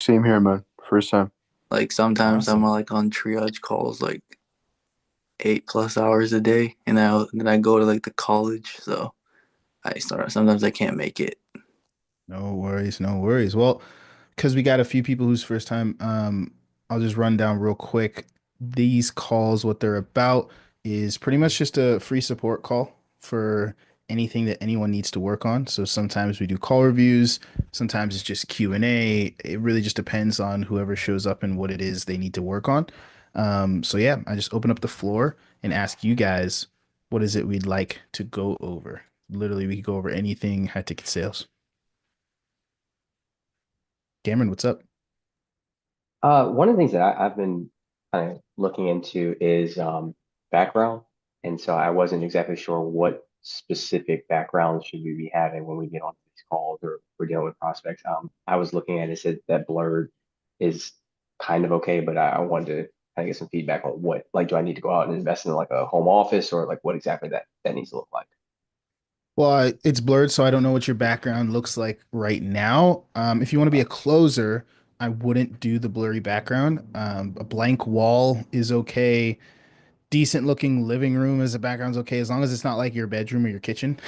Same here, man. First time. Like sometimes I'm Awesome. like on triage calls like 8+ hours a day, and then I go to like the college, so I start sometimes I can't make it. No worries, no worries. Well, because we got a few people whose first time, I'll just run down real quick. These calls, what they're about is pretty much just a free support call for anything that anyone needs to work on. So sometimes we do call reviews, sometimes it's just Q&A. It really just depends on whoever shows up and what it is they need to work on. So yeah, I just open up the floor and ask you guys, what is it we'd like to go over? Literally, we could go over anything high ticket sales. Cameron, what's up? One of the things that I've been kind of looking into is background. And so I wasn't exactly sure what specific background should we be having when we get on these calls or we're dealing with prospects. I was looking at it, said that blurred is kind of okay, but I wanted to kind of get some feedback on what, like, do I need to go out and invest in like a home office or like what exactly that needs to look like? Well, it's blurred, so I don't know what your background looks like right now. If you want to be a closer, I wouldn't do the blurry background. A blank wall is okay. Decent looking living room as a background's okay, as long as it's not like your bedroom or your kitchen,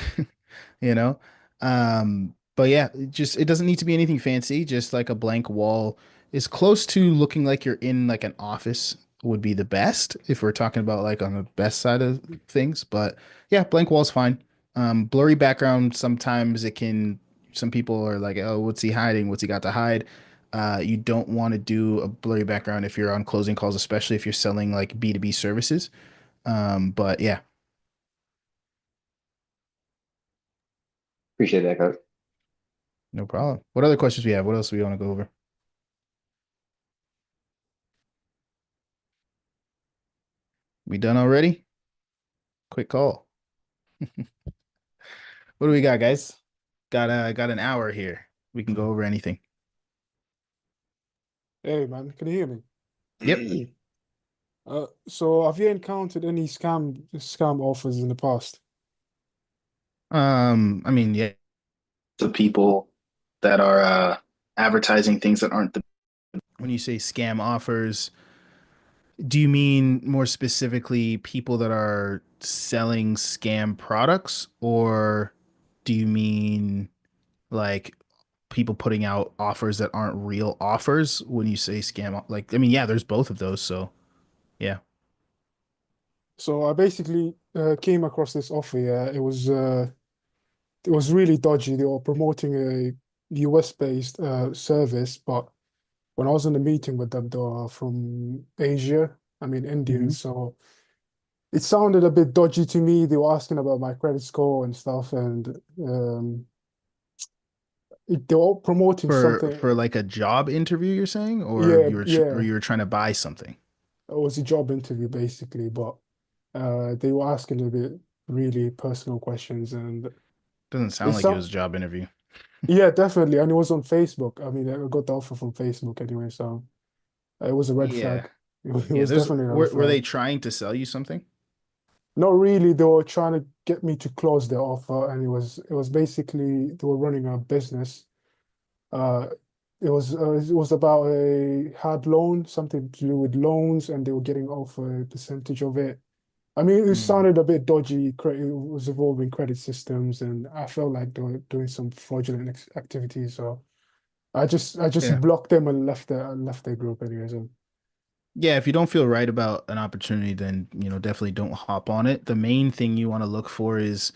you know? But yeah, it doesn't need to be anything fancy, just like a blank wall is close to looking like you're in like an office would be the best if we're talking about like on the best side of things. But yeah, blank wall's fine. Blurry background, sometimes it can, some people are like, oh, what's he hiding? What's he got to hide? You don't want to do a blurry background if you're on closing calls, especially if you're selling like B2B services. But yeah, Appreciate that, Coach. no problem. What other questions we have? What else do we want to go over? We done already? Quick call. What do we got, guys? Got an hour here. We can go over anything. Hey man, can you hear Yep. me? So have you encountered any scam offers in the past? I mean, yeah, the people that are advertising things that aren't the when you say scam offers, do you mean more specifically people that are selling scam products, or do you mean like people putting out offers that aren't real offers when you say scam? Like, I mean, yeah, there's both of those, so yeah. So I basically came across this offer. Yeah, it was really dodgy. They were promoting a US based service, but when I was in the meeting with them, they were from Asia. I mean Mhm. Indians. So it sounded a bit dodgy to me. They were asking about my credit score and stuff, and they were promoting something. For like a job interview, you're saying, or Yeah, or yeah. you were trying to buy something? It was a job interview basically, but they were asking a bit really personal questions, and Doesn't sound it's like it some was a job interview. yeah, definitely, and it was on Facebook. I mean, I got the offer from Facebook anyway, so it was a red Yeah. flag. It Yeah, was there's definitely a red were flag. they trying to sell you something? Not really. They were trying to get me to close their offer, and it was basically they were running a business. Uh, it was about a hard loan, something to do with loans, and they were getting off a percentage of it. I mean, it Mm, sounded a bit dodgy. It was involving credit systems, and I felt like they were doing some fraudulent activities. So I just yeah. blocked them and left their group anyway. So Yeah, if you don't feel right about an opportunity, then definitely don't hop on it. The main thing you want to look for is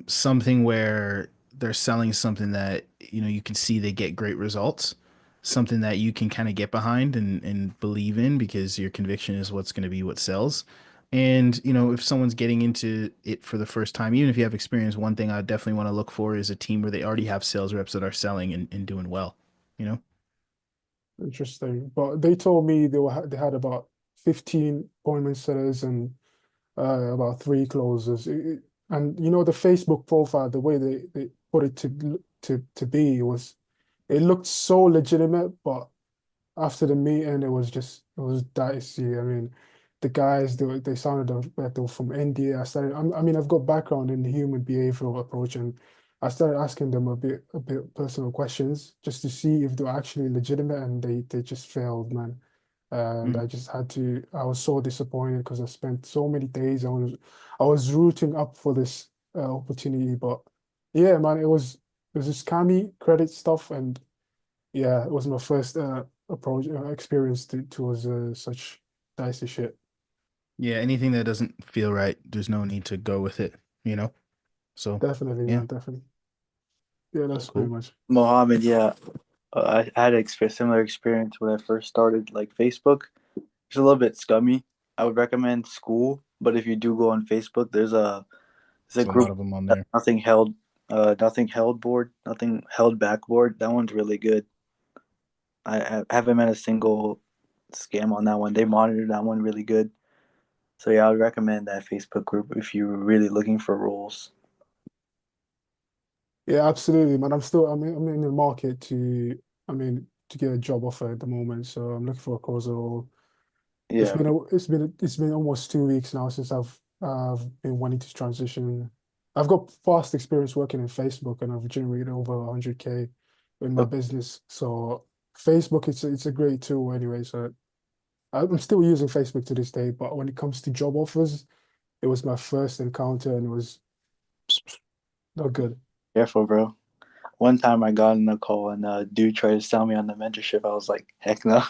something where they're selling something that you can see they get great results, something that you can kind of get behind and believe in because your conviction is what's going to be what sells. And if someone's getting into it for the first time, even if you have experience, one thing I definitely want to look for is a team where they already have sales reps that are selling and doing well, you know? interesting. But they told me they had about 15 appointment setters and about three closers. And you know the Facebook profile, the way they put it to be was it looked so legitimate, but after the meeting, it was dicey. I mean, the guys they sounded like they were from India. I mean, I've got background in human behavioral approach, and I started asking them a bit personal questions just to see if they're actually legitimate, and they just failed, man. And Mhm. I just had to. I was so disappointed because I spent so many days. I was rooting up for this opportunity, but yeah, man, it was just scammy credit stuff, and yeah, it was my first approach experience towards such dicey shit. Yeah, anything that doesn't feel right, there's no need to go with it, you know? So, Definitely, yeah, man, definitely. Yeah, that's pretty cool. much. Mohammed, yeah, I had a similar experience when I first started like Facebook. It's a little bit scummy. I would recommend school, but if you do go on Facebook, there's a There's a lot group of them on that there. nothing held board, nothing held back board. That one's really good. I haven't met a single scam on that one. They monitor that one really good. So yeah, I would recommend that Facebook group if you're really looking for roles. Yeah, absolutely, man. I'm in the market to get a job offer at the moment, so I'm looking for a closer role. Yeah, It's been almost 2 weeks now since I've been wanting to transition. I've got vast experience working in Facebook, and I've generated over 100K in my business. So Facebook, it's a great tool anyway. So I'm still using Facebook to this day, but when it comes to job offers, it was my first encounter, and it was not good. careful, bro. One time I got in a call and a dude tried to sell me on the mentorship. I was like, heck no.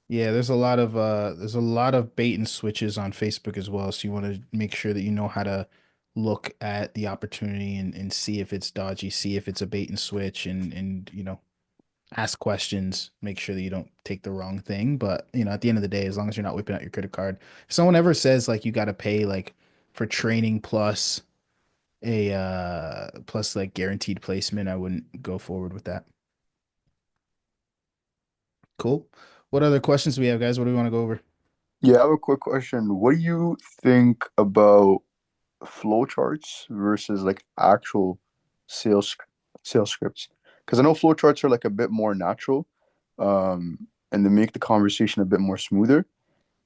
Yeah, there's a lot of bait and switches on Facebook as well. So you want to make sure that you know how to look at the opportunity and see if it's dodgy, see if it's a bait and switch and ask questions, make sure that you don't take the wrong thing. But at the end of the day, as long as you're not whipping out your credit card, if someone ever says like you gotta pay like for training plus a plus like guaranteed placement, I wouldn't go forward with that. Cool. What other questions do we have, guys? What do we want to go over? Yeah, I have a quick question. What do you think about flowcharts versus like actual sales sales scripts? Because I know flowcharts are like a bit more natural, and they make the conversation a bit more smoother.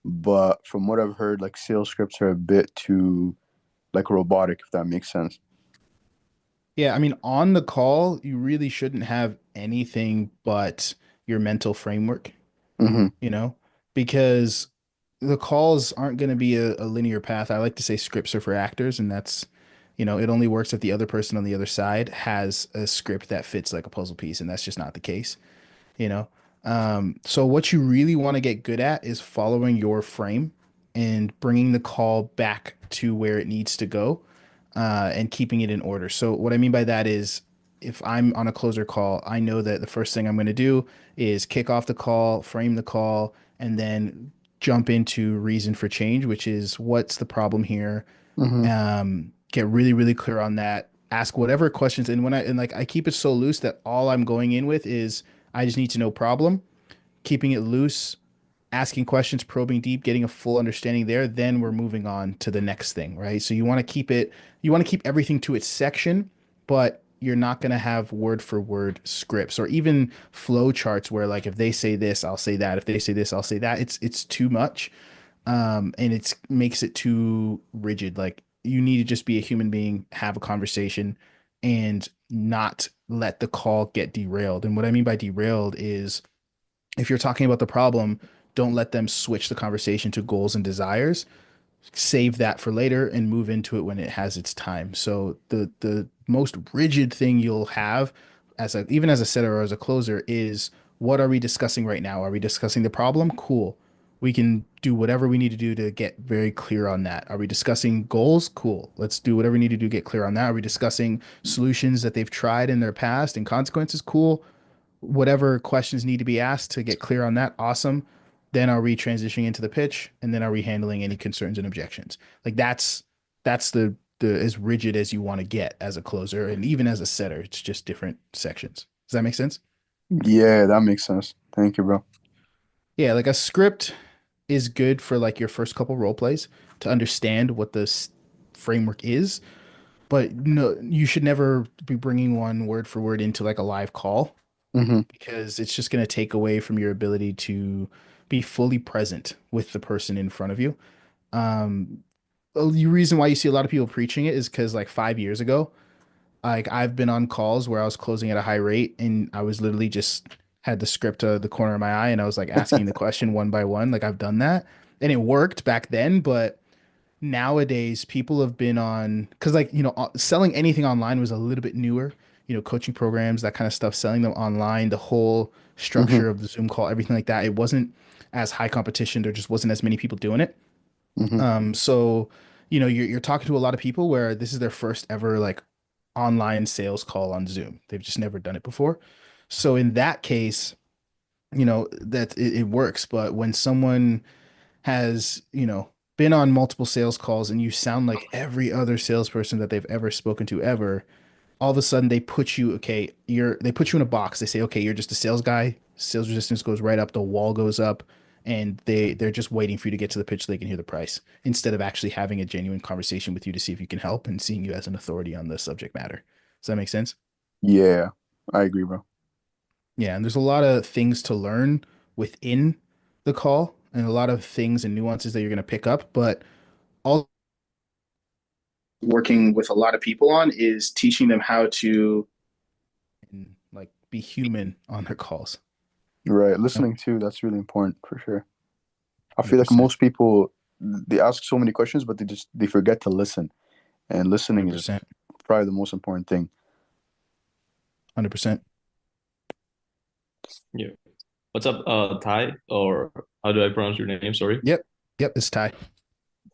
But from what I've heard, like sales scripts are a bit too like robotic, if that makes sense. Yeah, I mean, on the call, you really shouldn't have anything but your mental framework, Mm-hmm. you know, because the calls aren't going to be a linear path. I like to say scripts are for actors, and that's, it only works if the other person on the other side has a script that fits like a puzzle piece, and that's just not the case, you know. So what you really want to get good at is following your frame and bringing the call back to where it needs to go, and keeping it in order. So what I mean by that is if I'm on a closer call, I know that the first thing I'm going to do is kick off the call, frame the call, and then jump into reason for change, which is what's the problem here. Mm-hmm. Get really, really clear on that. Ask whatever questions, and I keep it so loose that all I'm going in with is I just need to know problem, keeping it loose, asking questions, probing deep, getting a full understanding there, then we're moving on to the next thing, right? So you want to keep everything to its section, but you're not going to have word for word scripts or even flow charts where like if they say this, I'll say that. If they say this, I'll say that. It's too much. And it makes it too rigid. Like you need to just be a human being, have a conversation, and not let the call get derailed. And what I mean by derailed is if you're talking about the problem, don't let them switch the conversation to goals and desires. Save that for later and move into it when it has its time. So the most rigid thing you'll have as a even as a setter or as a closer is what are we discussing right now? Are we discussing the problem? Cool. We can do whatever we need to do to get very clear on that. Are we discussing goals? Cool. Let's do whatever we need to do to get clear on that. Are we discussing solutions that they've tried in their past and consequences? Cool. Whatever questions need to be asked to get clear on that, awesome. Then are we transitioning into the pitch, and then are we handling any concerns and objections? Like that's the as rigid as you want to get as a closer, and even as a setter, it's just different sections. Does that make sense? Yeah, that makes sense. Thank you, bro. Yeah, like a script is good for like your first couple role plays to understand what this framework is, but no, you should never be bringing one word for word into like a live call Mm-hmm. because it's just going to take away from your ability to be fully present with the person in front of you. Um, the reason why you see a lot of people preaching it is because like 5 years ago, like I've been on calls where I was closing at a high rate and I was literally just had the script to the corner of my eye and I was like asking the question one by one. Like I've done that and it worked back then, but nowadays people have been on because like selling anything online was a little bit newer, coaching programs, that kind of stuff, selling them online, the whole Hmm. structure of the Zoom call, everything like that, it wasn't as high competition, there just wasn't as many people doing it. Hmm. So you're talking to a lot of people where this is their first ever like online sales call on Zoom, they've just never done it before. So in that case, that it works. But when someone has, been on multiple sales calls and you sound like every other salesperson that they've ever spoken to ever, all of a sudden they put you in a box. They say, okay, you're just a sales guy. Sales resistance goes right up, the wall goes up, and they're just waiting for you to get to the pitch so they can hear the price instead of actually having a genuine conversation with you to see if you can help and seeing you as an authority on the subject matter. Does that make sense? Yeah, I agree, bro. Yeah, and there's a lot of things to learn within the call and a lot of things and nuances that you're going to pick up, but all working with a lot of people on is teaching them how to like be human on their calls. Right, Yep, listening too, that's really important for sure. I feel like 100%. most people, they ask so many questions, but they forget to listen, and listening is 100%. probably the most important thing. 100%. Yeah. What's up, Ty? Or how do I pronounce your name? Sorry. Yep. Yep, it's Ty.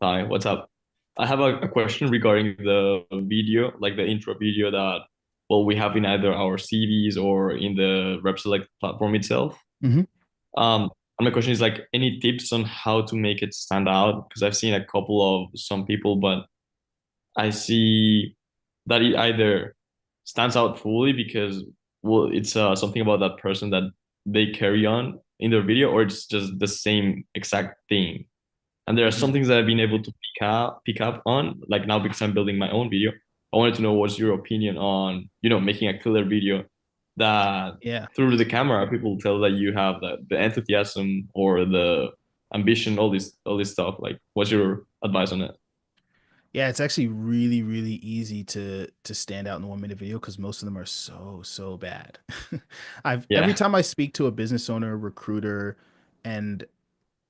Hi, what's up? I have a question regarding the video, like the intro video that, well, we have in either our CVs or in the RepSelect platform itself. Hmm. And my question is like, any tips on how to make it stand out? Because I've seen a couple of some people, but I see that it either stands out fully because, well, it's something about that person that they carry on in their video, or it's just the same exact thing. And there are some things that I've been able to pick up on, like now because I'm building my own video. I wanted to know what's your opinion on, making a killer video that Yeah. through the camera people tell that you have the enthusiasm or the ambition, all this stuff. Like, what's your advice on it? Yeah, it's actually really, really easy to stand out in the 1 minute video because most of them are so bad. I've every Yeah. time I speak to a business owner, recruiter, and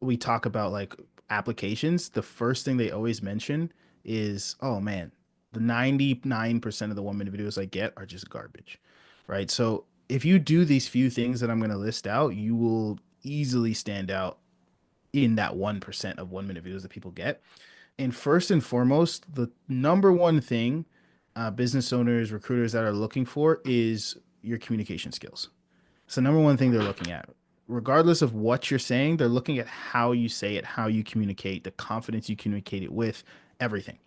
we talk about like applications, the first thing they always mention is, oh man, the 99% of the 1 minute videos I get are just garbage. Right. So if you do these few things that I'm going to list out, you will easily stand out in that 1% of 1 minute videos that people get. And first and foremost, the number one thing business owners, recruiters that are looking for is your communication skills. It's the number one thing they're looking at. Regardless of what you're saying, they're looking at how you say it, how you communicate, the confidence you communicate it with, everything.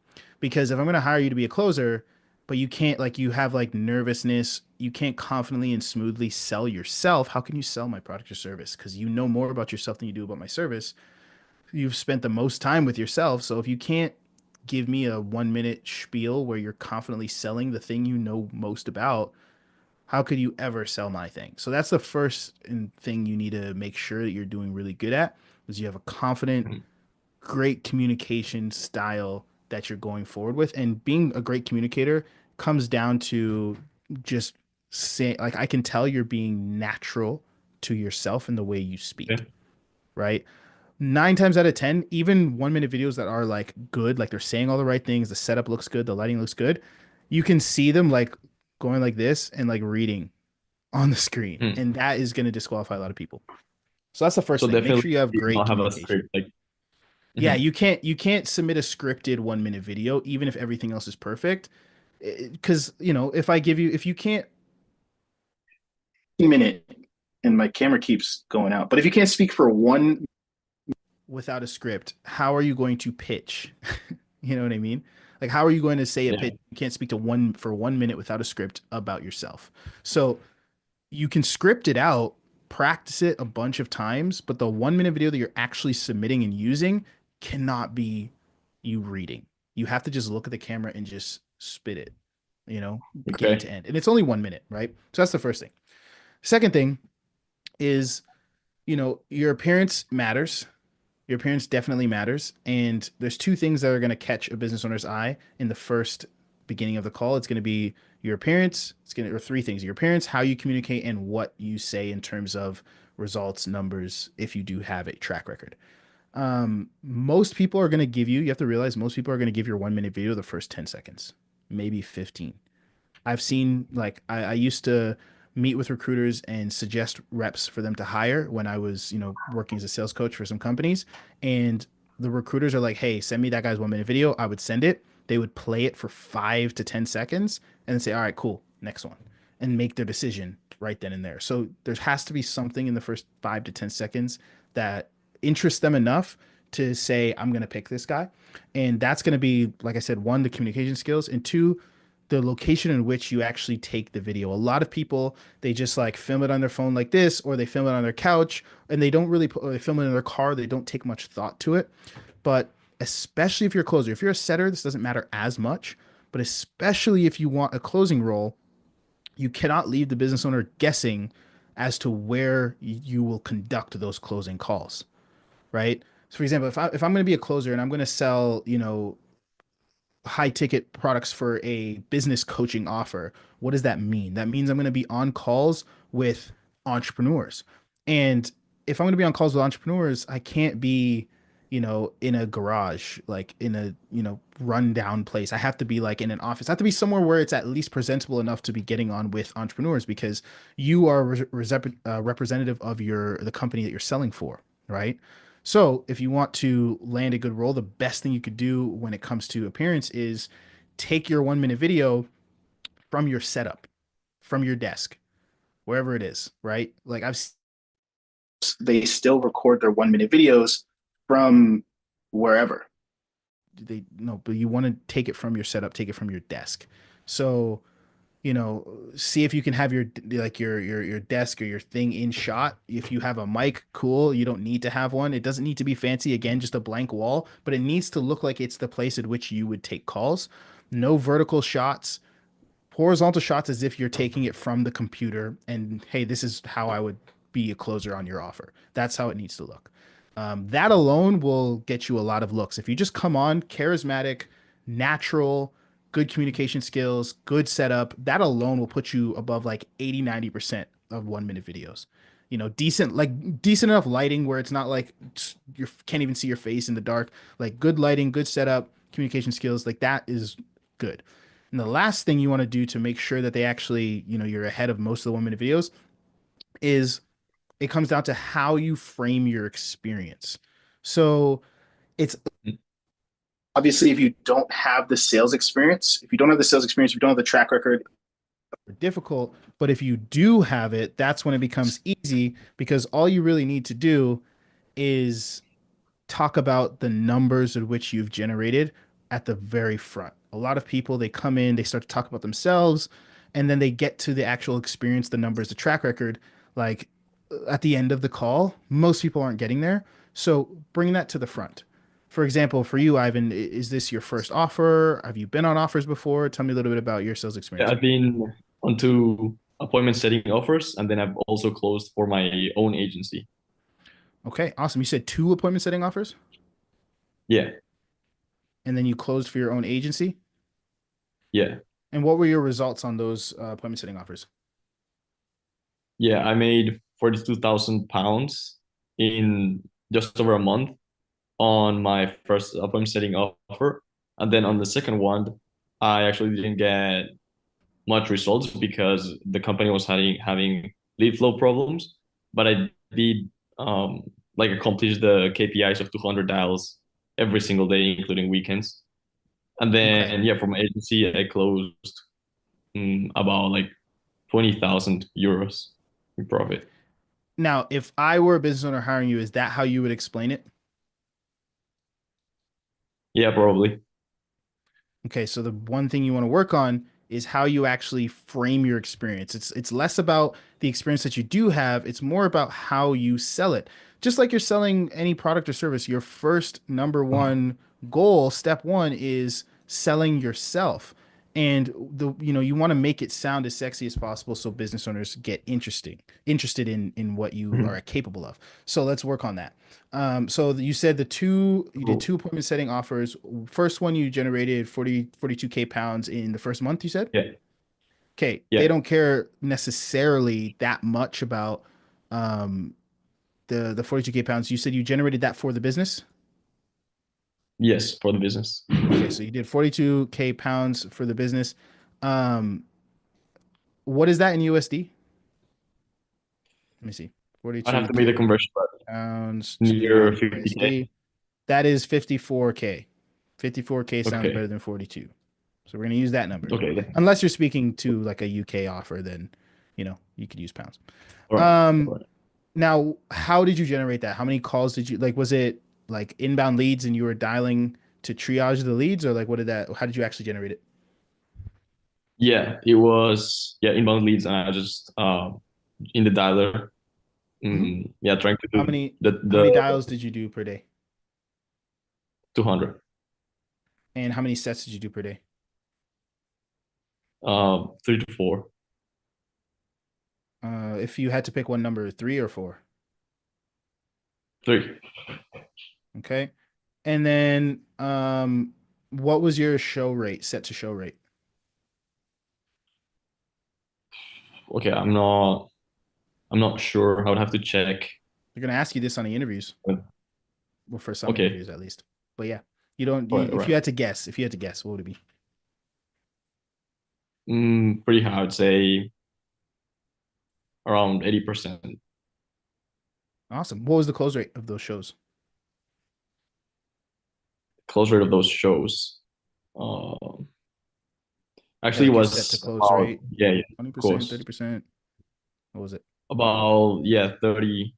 Because if I'm going to hire you to be a closer, but you can't, like, you have like nervousness, you can't confidently and smoothly sell yourself, how can you sell my product or service? Because you know more about yourself than you do about my service. You've spent the most time with yourself. So if you can't give me a 1 minute spiel where you're confidently selling the thing you know most about, how could you ever sell my thing? So that's the first thing you need to make sure that you're doing really good at is you have a confident, Mhm. great communication style that you're going forward with. And being a great communicator comes down to just say, like, I can tell you're being natural to yourself in the way you speak, Okay. right? 9 times out of 10, even 1 minute videos that are like good, like they're saying all the right things, the setup looks good, the lighting looks good, you can see them like going like this and like reading on the screen. Hmm. And that is going to disqualify a lot of people. So that's the first So thing. Make definitely sure you have you great not have a communication. script, like. Yeah, Mhm. you can't submit a scripted 1 minute video, even if everything else is perfect. Because, if I give you, if you can't minute and my camera keeps going out, but if you can't speak for one without a script, how are you going to pitch? You know what I mean? Like, how are you going to say a Yeah. pitch? You can't speak to one for 1 minute without a script about yourself. So you can script it out, practice it a bunch of times, but the 1 minute video that you're actually submitting and using cannot be you reading. You have to just look at the camera and just spit it, beginning to Okay. end. And it's only 1 minute, right? So that's the first thing. Second thing is, your appearance matters. Your appearance definitely matters. And there's two things that are going to catch a business owner's eye in the first beginning of the call. It's going to be your appearance. Or three things: your appearance, how you communicate, and what you say in terms of results, numbers, if you do have a track record. Most people are going to give you have to realize most people are going to give your 1 minute video the first 10 seconds, maybe 15. I've seen like I used to meet with recruiters and suggest reps for them to hire when I was, working as a sales coach for some companies. And the recruiters are like, hey, send me that guy's 1 minute video. I would send it. They would play it for 5 to 10 seconds and then say, all right, cool, next one, and make their decision right then and there. So there has to be something in the first 5 to 10 seconds that interests them enough to say, I'm going to pick this guy. And that's going to be, like I said, one, the communication skills, and two, the location in which you actually take the video. A lot of people, they just like film it on their phone like this, or they film it on their couch, and they don't really or they film it in their car. They don't take much thought to it. But especially if you're a closer, if you're a setter, this doesn't matter as much. But especially if you want a closing role, you cannot leave the business owner guessing as to where you will conduct those closing calls, right? So, for example, if I'm going to be a closer and I'm going to sell, high ticket products for a business coaching offer, what does that mean? That means I'm going to be on calls with entrepreneurs. And if I'm going to be on calls with entrepreneurs, I can't be, in a garage, like in a, rundown place. I have to be like in an office. I have to be somewhere where it's at least presentable enough to be getting on with entrepreneurs, because you are representative of the company that you're selling for, right? So if you want to land a good role, the best thing you could do when it comes to appearance is take your 1 minute video from your setup, from your desk, wherever it is, right? Like they still record their 1 minute videos from wherever. They no, but you want to take it from your setup, take it from your desk. So see if you can have your desk or your thing in shot. If you have a mic, cool. You don't need to have one. It doesn't need to be fancy. Again, just a blank wall, but it needs to look like it's the place at which you would take calls. No vertical shots, horizontal shots as if you're taking it from the computer. And hey, this is how I would be a closer on your offer. That's how it needs to look. That alone will get you a lot of looks. If you just come on charismatic, natural, good communication skills, good setup, that alone will put you above like 80-90% of 1 minute videos. Decent enough lighting where it's not like you can't even see your face in the dark. Like good lighting, good setup, communication skills, like that is good. And the last thing you want to do to make sure that they actually, you're ahead of most of the 1 minute videos is it comes down to how you frame your experience. So it's obviously, if you don't have the sales experience, if you don't have the track record, difficult. But if you do have it, that's when it becomes easy, because all you really need to do is talk about the numbers at which you've generated at the very front. A lot of people, they come in, they start to talk about themselves, and then they get to the actual experience, the numbers, the track record, like at the end of the call. Most people aren't getting there. So bring that to the front. For example, for you, Ivan, is this your first offer? Have you been on offers before? Tell me a little bit about your sales Yeah, experience. I've been onto appointment setting offers, and then I've also closed for my own agency. Okay, awesome. You said 2 appointment setting offers, Yeah, and then you closed for your own agency. yeah, And what were your results on those appointment setting offers? yeah. I made 42,000 pounds in just over a month on my first appointment setting offer, and then on the second one, I actually didn't get much results because the company was having lead flow problems. But I did like accomplish the KPIs of 200 dials every single day, including weekends. And Okay. then yeah, for my agency, I closed about like 20,000 euros in profit. Now, if I were a business owner hiring you, is that how you would explain it? Yeah, probably. Okay, so the one thing you want to work on is how you actually frame your experience. It's less about the experience that you do have, it's more about how you sell it. Just like you're selling any product or service, your first number one goal, step one, is selling yourself. and you want to make it sound as sexy as possible so business owners get interested in what you Mhm. are capable of. So let's work on that. So you said you did Cool. 2 appointment setting offers. First one you generated 42K pounds in the first month, you said? Yeah. Okay, they Yeah. don't care necessarily that much about um the 42K pounds. You said you generated that for the business? Yes, for the business. Okay, so you did 42K pounds for the business. Um, what is that in USD? Let me see. I'd have to make the 42K conversion, but pounds near to 50K. USD. That is 54K. 54K sounds Okay. better than 42. So we're gonna use that number. Okay. Unless you're speaking to like a UK offer, then you could use pounds. All right. Um, All right. Now, how did you generate that? How many calls did you like? Was it like inbound leads and you were dialing to triage the leads, or like how did you actually generate it? Yeah, it was inbound leads, and I just in the dialer, Mhm. yeah, trying to How do many the how many the dials did you do per day? 200, And how many sets did you do per day? 3 to 4, If you had to pick one number, 3 or 4. 3. Okay. And then what was your set to show rate? Okay, I'm not sure. I would have to check. They're gonna ask you this on the interviews. Well, for some Okay, interviews at least. But yeah, you don't if you right. had to guess, what would it be? Pretty high. I would say around 80%. Awesome. What was the close rate of those shows? Close rate of those shows. Uh, Yeah, actually, like your set to was close about rate, of 20%, course, 30%. What was it? about 30%,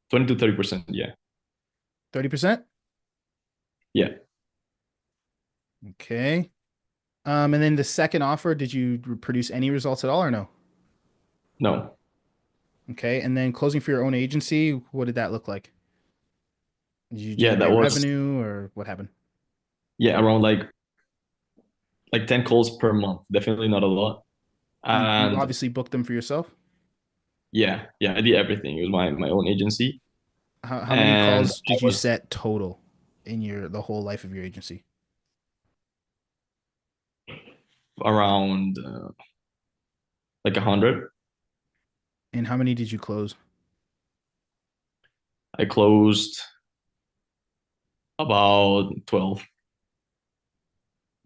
20 to 30%. Yeah, 30%? yeah. Okay. And then the second offer, did you produce any results at all or no? No, Okay. And then closing for your own agency, what did that look like? Did you yeah, that generate was revenue or what happened? around like 10 calls per month. Definitely not a lot. You And obviously booked them for yourself. yeah, I did everything. It was my own agency, How many and calls I did you was set total in the whole life of your agency? around like 100. And how many did you close? I closed about 12.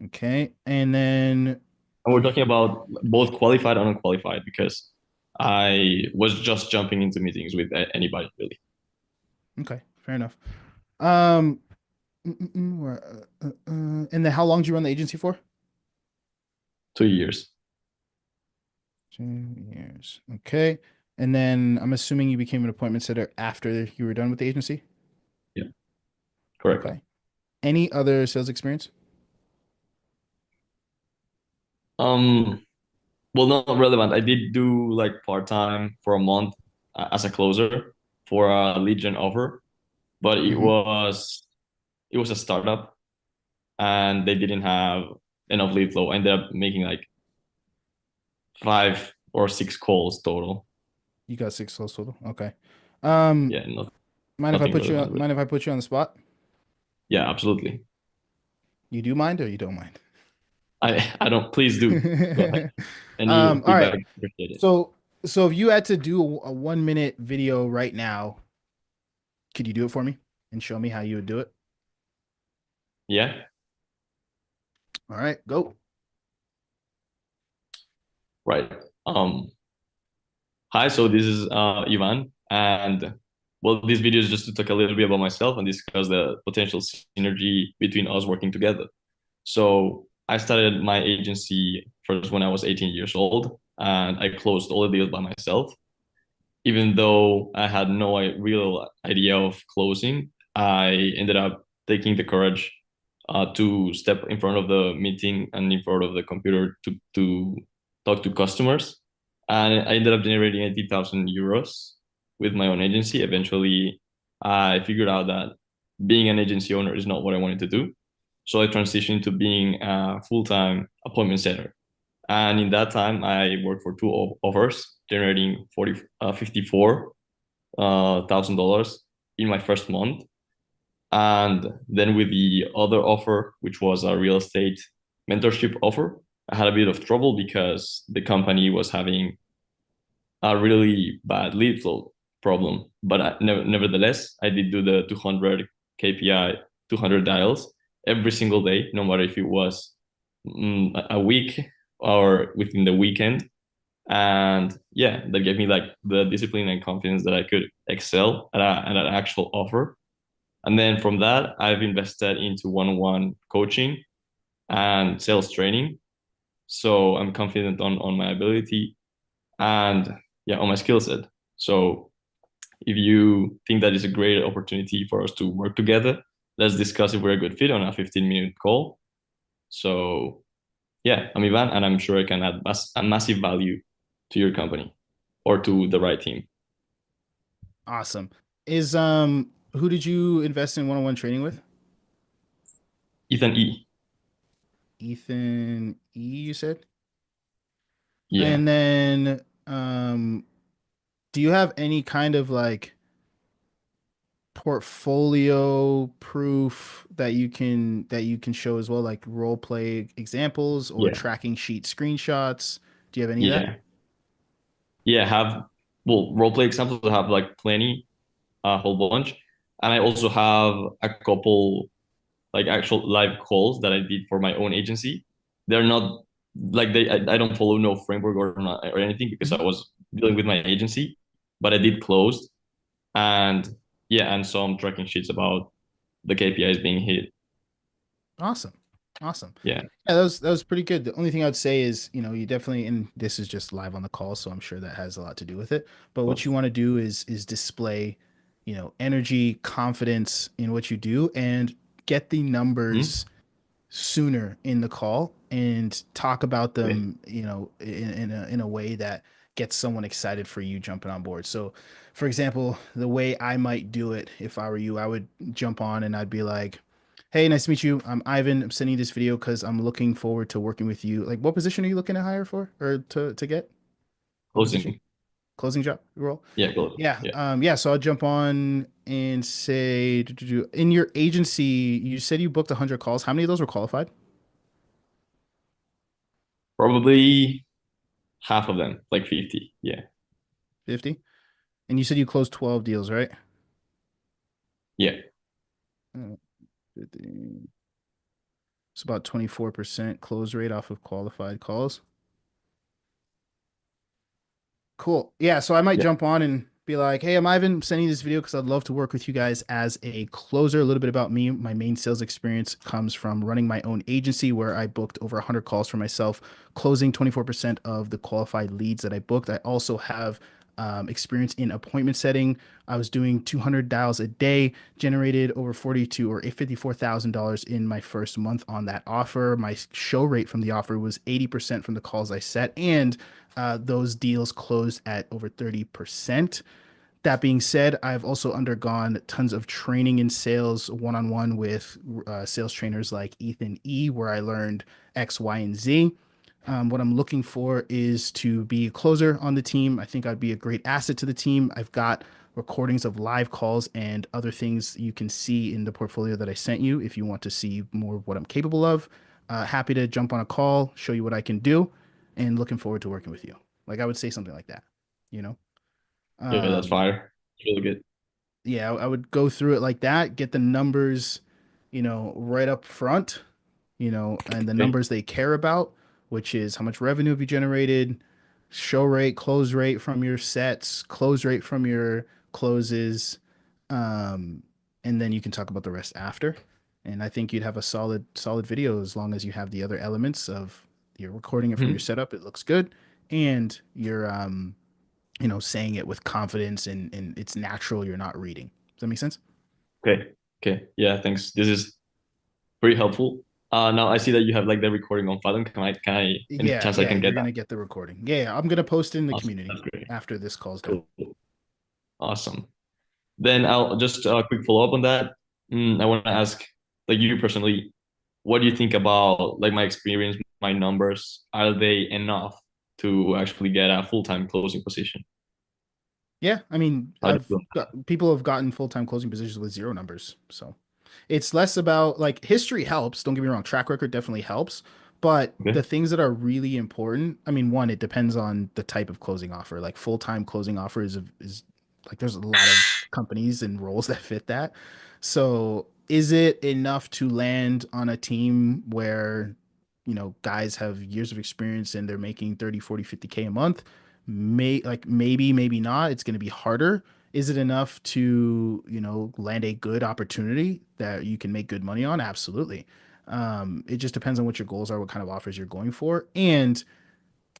Okay. And then, And we're talking about both qualified and unqualified because I was just jumping into meetings with anybody really. okay, fair enough. Um, and then how long did you run the agency for? 2 years. 2 years. Okay. And then I'm assuming you became an appointment setter after you were done with the agency? Yeah, correct. Okay. Any other sales experience? Um, well, not relevant. I did do like part-time for a month as a closer for a lead gen offer, but Mhm. it was a startup and they didn't have enough lead flow. I ended up making like 5 or 6 calls total. You got 6 calls total. Okay. Um, Yeah, Mind if I nothing put you relevant really. mind if I put you on the spot? Yeah, absolutely. You do mind or you don't mind? I don't. Please do go ahead. Any All right. feedback? Appreciate it. So if you had to do a 1 minute video right now, could you do it for me and show me how you would do it? Yeah. All right, go. Right. Hi. So this is Ivan, and well, this video is just to talk a little bit about myself and discuss the potential synergy between us working together. So I started my agency first when I was 18 years old, and I closed all the deals by myself. Even though I had no real idea of closing, I ended up taking the courage to step in front of the meeting and in front of the computer to talk to customers. And I ended up generating 80,000 euros with my own agency. Eventually, I figured out that being an agency owner is not what I wanted to do. So I transitioned to being a full-time appointment setter. And in that time, I worked for two offers, generating $54,000 in my first month. And then with the other offer, which was a real estate mentorship offer, I had a bit of trouble because the company was having a really bad lead flow problem. But nevertheless, I did do the 200 KPI, 200 dials every single day, no matter if it was a week or within the weekend. And yeah, that gave me like the discipline and confidence that I could excel at an actual offer. And then from that, I've invested into one-on-one coaching and sales training. So I'm confident on my ability and yeah, on my skill set. So if you think that is a great opportunity for us to work together, let's discuss if we're a good fit on a 15-minute call. So yeah, I'm Ivan, and I'm sure I can add a massive value to your company or to the right team. Awesome. Is who did you invest in one-on-one training with? Ethan E. Ethan E, you said? Yeah. And then do you have any kind of like portfolio proof that you can show as well, like role play examples or Yeah. tracking sheet screenshots? Do you have any of that? Yeah. Yeah, role play examples. I have like plenty, a whole bunch. And I also have a couple like actual live calls that I did for my own agency. They're not like I don't follow no framework or anything because I was dealing with my agency, but I did close and yeah, and some tracking sheets about the KPIs being hit. Awesome. Awesome. Yeah. Yeah, that was pretty good. The only thing I'd say is, you definitely, and this is just live on the call, so I'm sure that has a lot to do with it. But what you want to do is display, energy, confidence in what you do, and get the numbers sooner in the call and talk about them, in a way that gets someone excited for you jumping on board. So, for example, the way I might do it if I were you, I would jump on and I'd be like, "Hey, nice to meet you. I'm Ivan. I'm sending you this video because I'm looking forward to working with you." Like, what position are you looking to hire for or to get? What position? Closing. Closing job role? Yeah, close. Yeah. Yeah. Yeah. So I'll jump on and say, in your agency, you said you booked 100 calls. How many of those were qualified? Probably half of them, like 50. Yeah. 50? And you said you closed 12 deals, right? Yeah. 50. It's about 24% close rate off of qualified calls. Cool. Yeah, so I might Yeah. jump on and be like, "Hey, I'm Ivan. I'm sending this video because I'd love to work with you guys as a closer." A little bit about me. My main sales experience comes from running my own agency where I booked over 100 calls for myself, closing 24% of the qualified leads that I booked. I also have experience in appointment setting. I was doing 200 dials a day, generated over $42 or $54,000 in my first month on that offer. My show rate from the offer was 80% from the calls I set, and those deals closed at over 30%. That being said, I've also undergone tons of training in sales one-on-one with sales trainers like Ethan E, where I learned X, Y, and Z. What I'm looking for is to be a closer on the team. I think I'd be a great asset to the team. I've got recordings of live calls and other things you can see in the portfolio that I sent you if you want to see more of what I'm capable of. Happy to jump on a call, show you what I can do, and looking forward to working with you. Like I would say something like that, you know? Yeah, that's Um, fire. It's really good. yeah, I would go through it like that, get the numbers, right up front, and the Okay. numbers they care about, which is how much revenue have you generated, show rate, close rate from your sets, close rate from your closes, um, and then you can talk about the rest after. And I think you'd have a solid video as long as you have the other elements of you're recording it from your setup, it looks good, and you're saying it with confidence and it's natural, you're not reading. Does that make sense? Okay. Okay. Yeah, thanks. This is pretty helpful. Now I see that you have like the recording on Fathom. Any Yeah, chance I yeah, can you're get that? gonna get the recording. Yeah, I'm gonna post it in the Awesome. community That's great. after this call's done. Cool. Awesome. Then I'll just quick follow up on that. I want to ask, like you personally, what do you think about like my experience, my numbers? Are they enough to actually get a full-time closing position? Yeah, I mean, How do you feel? people have gotten full-time closing positions with zero numbers. So it's less about like history helps, don't get me wrong, track record definitely helps, but Okay. the things that are really important, I mean, one, it depends on the type of closing offer. Like full-time closing offer is like there's a lot of companies and roles that fit that. So is it enough to land on a team where, guys have years of experience and they're making 30, 40, 50K a month? Maybe, maybe not. It's going to be harder. Is it enough to, land a good opportunity that you can make good money on? Absolutely. It just depends on what your goals are, what kind of offers you're going for. And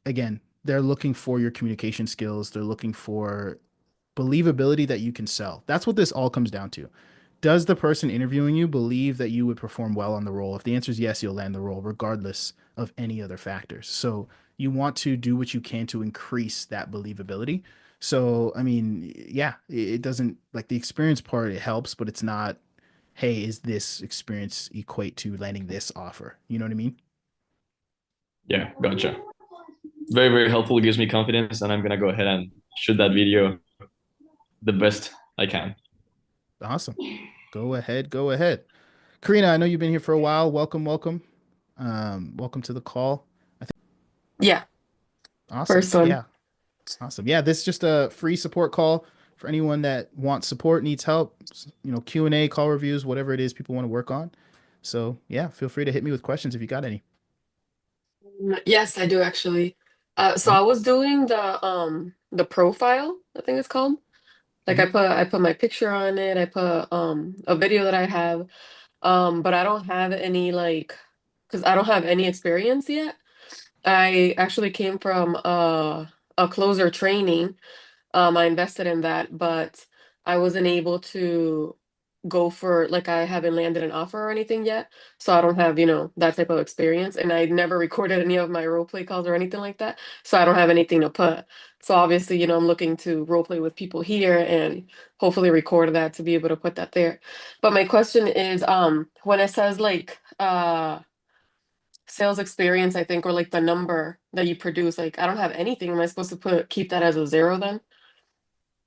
again, they're looking for your communication skills. They're looking for believability that you can sell. That's what this all comes down to. Does the person interviewing you believe that you would perform well on the role? If the answer is yes, you'll land the role regardless of any other factors. So you want to do what you can to increase that believability. So, I mean, yeah, it doesn't like the experience part, it helps, but it's not, hey, is this experience equate to landing this offer? You know what I mean? Yeah, gotcha. Very, very helpful. It gives me confidence, and I'm gonna go ahead and shoot that video the best I can. Awesome. Go ahead. Go ahead. Karina, I know you've been here for a while. Welcome, welcome. Welcome to the call. Yeah, Awesome. first one. Yeah. Awesome. Yeah, this is just a free support call for anyone that wants support, needs help, Q&A, call reviews, whatever it is people want to work on. So, yeah, feel free to hit me with questions if you got any. Yes, I do actually. So Mhm. I was doing the profile, I think it's called. Like Mhm. I put my picture on it, I put a video that I have. But I don't have any like because I don't have any experience yet. I actually came from a closer training. I invested in that, but I wasn't able to go for like I haven't landed an offer or anything yet. So I don't have, that type of experience. And I never recorded any of my role play calls or anything like that. So I don't have anything to put. So obviously, I'm looking to role play with people here and hopefully record that to be able to put that there. But my question is, when it says like sales experience, I think, or like the number that you produce, like I don't have anything. Am I supposed to keep that as a zero then?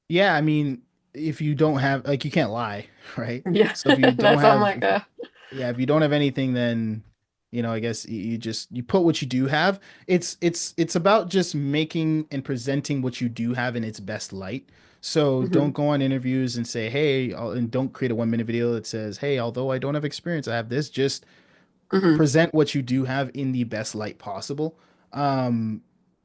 Yeah, I mean, if you don't have like you can't lie, right? Yeah, So if you don't that's I'm have like, yeah, if you don't have anything, then I guess you just you put what you do have. It's about just making and presenting what you do have in its best light. So don't mhm, go on interviews and say, hey, and don't create a 1 minute video that says, hey, although I don't have experience, I have this. Just mhm, present what you do have in the best light possible. Um,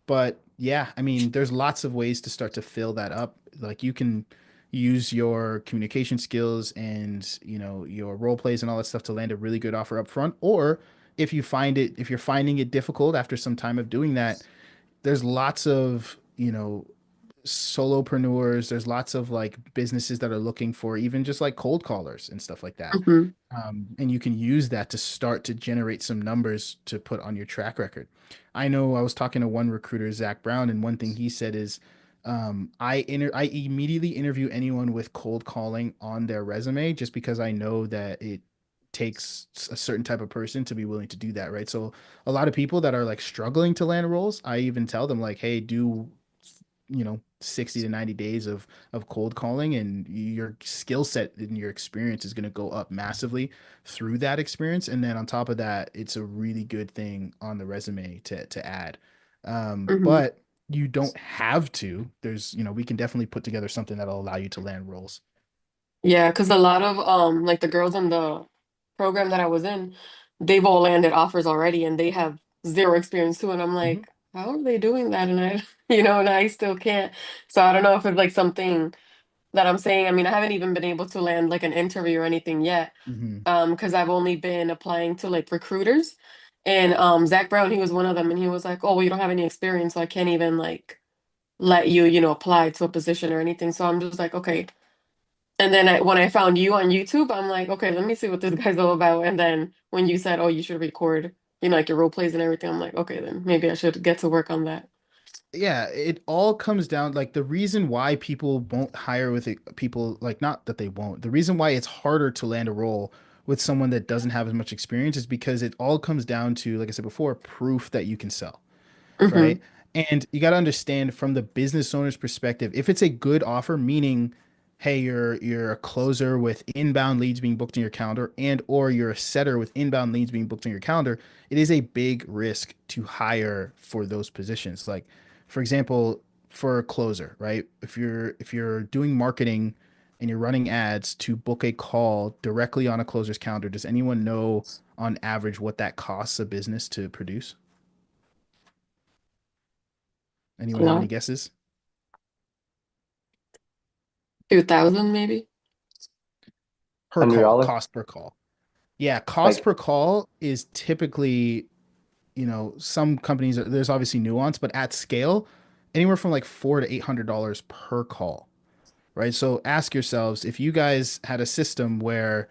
but yeah, I mean, there's lots of ways to start to fill that up. Like you can use your communication skills and your role plays and all that stuff to land a really good offer up front. Or if you're finding it difficult after some time of doing that, there's lots of solopreneurs. There's lots of like businesses that are looking for even just like cold callers and stuff like that. mhm, And you can use that to start to generate some numbers to put on your track record. I know I was talking to one recruiter, Zach Brown, and one thing he said is, I immediately interview anyone with cold calling on their resume just because I know that it takes a certain type of person to be willing to do that, right? So a lot of people that are like struggling to land roles, I even tell them like, hey, do 60 to 90 days of cold calling, and your skill set and your experience is going to go up massively through that experience. And then on top of that, it's a really good thing on the resume to add. mhm. But you don't have to. There's we can definitely put together something that'll allow you to land roles. Yeah, because a lot of like the girls in the program that I was in, they've all landed offers already and they have zero experience too. And I'm Hmm. like, how are they doing that? And I, and I still can't. So I don't know if it's like something that I'm saying. I mean, I haven't even been able to land like an interview or anything yet. Hmm. Because I've only been applying to like recruiters. And Zach Brown, he was one of them, and he was like, "Oh, well, you don't have any experience, so I can't even like let you, apply to a position or anything." So I'm just like, okay. And then when I found you on YouTube, I'm like, okay, let me see what this guy's all about. And then when you said, oh, you should record, like your role plays and everything, I'm like, okay, then maybe I should get to work on that. Yeah, it all comes down like the reason why people won't hire with it, people like not that they won't. The reason why it's harder to land a role with someone that doesn't have as much experience is because it all comes down to, like I said before, proof that you can sell, Mm-hmm. right? And you got to understand from the business owner's perspective, if it's a good offer, meaning, hey, you're a closer with inbound leads being booked in your calendar, and or you're a setter with inbound leads being booked in your calendar, it is a big risk to hire for those positions. Like, for example, for a closer, right? If you're doing marketing and you're running ads to book a call directly on a closer's calendar, does anyone know on average what that costs a business to produce? Anyone have any No, guesses? 2000 maybe. Per call, $100? cost per call. Yeah, cost Like, per call is typically, some companies, there's obviously nuance, but at scale, anywhere from like $400 to $800 per call, right? So ask yourselves, if you guys had a system where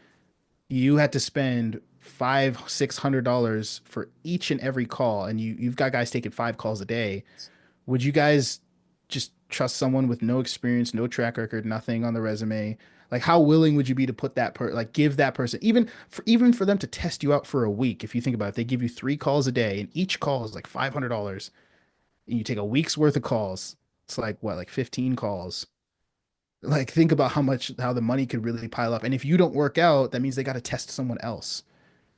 you had to spend $500-600 for each and every call, and you've got guys taking 5 calls a day, would you guys just trust someone with no experience, no track record, nothing on the resume? Like, how willing would you be to put like give that person, even for them to test you out for a week? If you think about it, if they give you 3 calls a day and each call is like $500, and you take a week's worth of calls, it's like what, like 15 calls. Like, think about how the money could really pile up. And if you don't work out, that means they got to test someone else.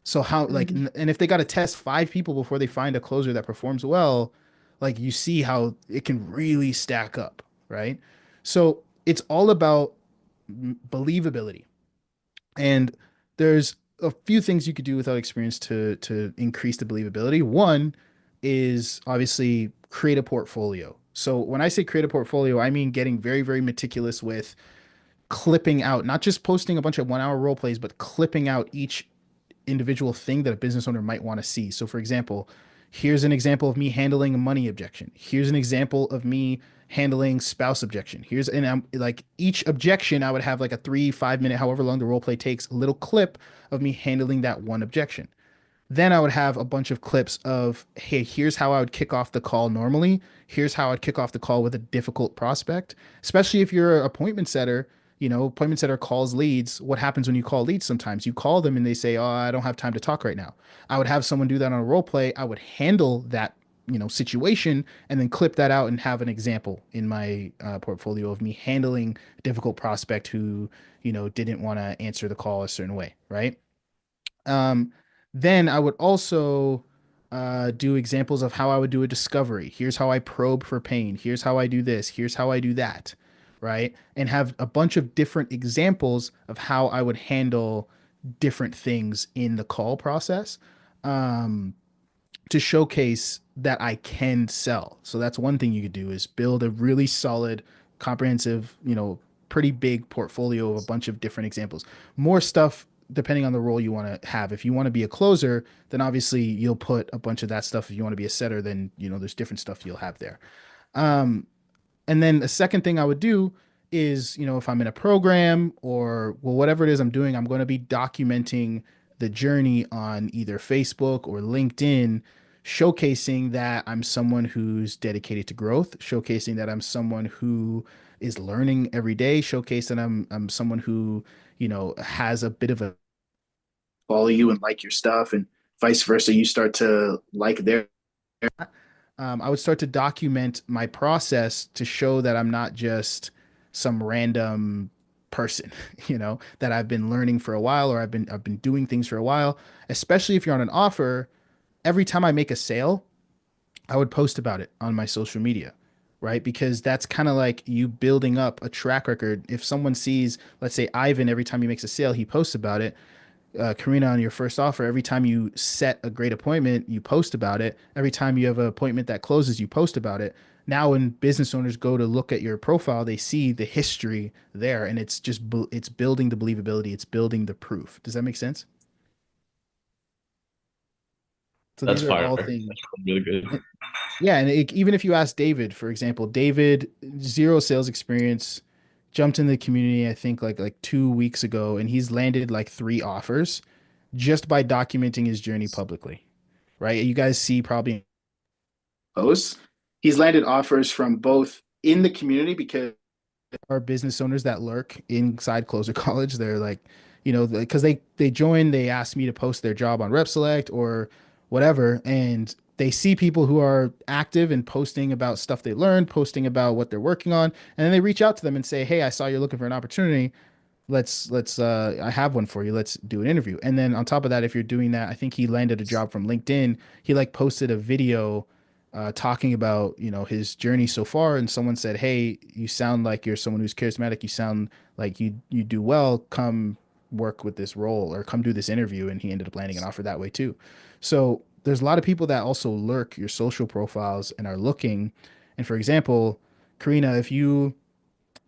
So how, like, Mhm. and if they got to test 5 people before they find a closer that performs well, like, you see how it can really stack up, right? So it's all about believability. And there's a few things you could do without experience to increase the believability. One is obviously create a portfolio. So when I say create a portfolio, I mean getting very, very meticulous with clipping out, not just posting a bunch of 1 hour role plays, but clipping out each individual thing that a business owner might want to see. So, for example, here's an example of me handling a money objection. Here's an example of me handling spouse objection. And I'm like, each objection, I would have like a 3, 5 minute, however long the role play takes, a little clip of me handling that one objection. Then I would have a bunch of clips of, hey, here's how I would kick off the call normally. Here's how I'd kick off the call with a difficult prospect, especially if you're an appointment setter. Appointment setter calls leads. What happens when you call leads? Sometimes you call them and they say, oh, I don't have time to talk right now. I would have someone do that on a role play. I would handle that, situation and then clip that out and have an example in my portfolio of me handling a difficult prospect who, didn't want to answer the call a certain way. Right. Um, then I would also do examples of how I would do a discovery. Here's how I probe for pain. Here's how I do this. Here's how I do that. Right. And have a bunch of different examples of how I would handle different things in the call process. Um, to showcase that I can sell. So that's one thing you could do is build a really solid, comprehensive, pretty big portfolio of a bunch of different examples. More stuff depending on the role you want to have. If you want to be a closer, then obviously you'll put a bunch of that stuff. If you want to be a setter, then there's different stuff you'll have there. Um, and then the second thing I would do is, if I'm in a program or well, whatever it is I'm doing, I'm going to be documenting the journey on either Facebook or LinkedIn, showcasing that I'm someone who's dedicated to growth, showcasing that I'm someone who is learning every day, showcase that I'm someone who, has a bit of a follow you and like your stuff, and vice versa. You start to like their I would start to document my process to show that I'm not just some random person, that I've been learning for a while or I've been doing things for a while. Especially if you're on an offer, every time I make a sale, I would post about it on my social media, right? Because that's kind of like you building up a track record. If someone sees, let's say Ivan, every time he makes a sale, he posts about it. Karina, on your first offer, every time you set a great appointment, you post about it. Every time you have an appointment that closes, you post about it. Now, when business owners go to look at your profile, they see the history there, and it's building the believability. It's building the proof. Does that make sense? So That's these are fire. all That's things. really good. Yeah, and even if you ask David, for example, David, zero sales experience, jumped in the community, I think like 2 weeks ago, and he's landed like 3 offers just by documenting his journey publicly, right? You guys see probably posts. He's landed offers from both in the community because are business owners that lurk inside Closer College. They're like, you know, because they join, they ask me to post their job on RepSelect or whatever, and they see people who are active and posting about stuff they learned, posting about what they're working on, and then they reach out to them and say, "Hey, I saw you're looking for an opportunity. Let's I have one for you. Let's do an interview." And then on top of that, if you're doing that, I think he landed a job from LinkedIn. He like posted a video talking about, you know, his journey so far, and someone said, "Hey, you sound like you're someone who's charismatic. You sound like you do well. Come work with this role or come do this interview." And he ended up landing an offer that way too. So there's a lot of people that also lurk your social profiles and are looking. And for example, Karina, if you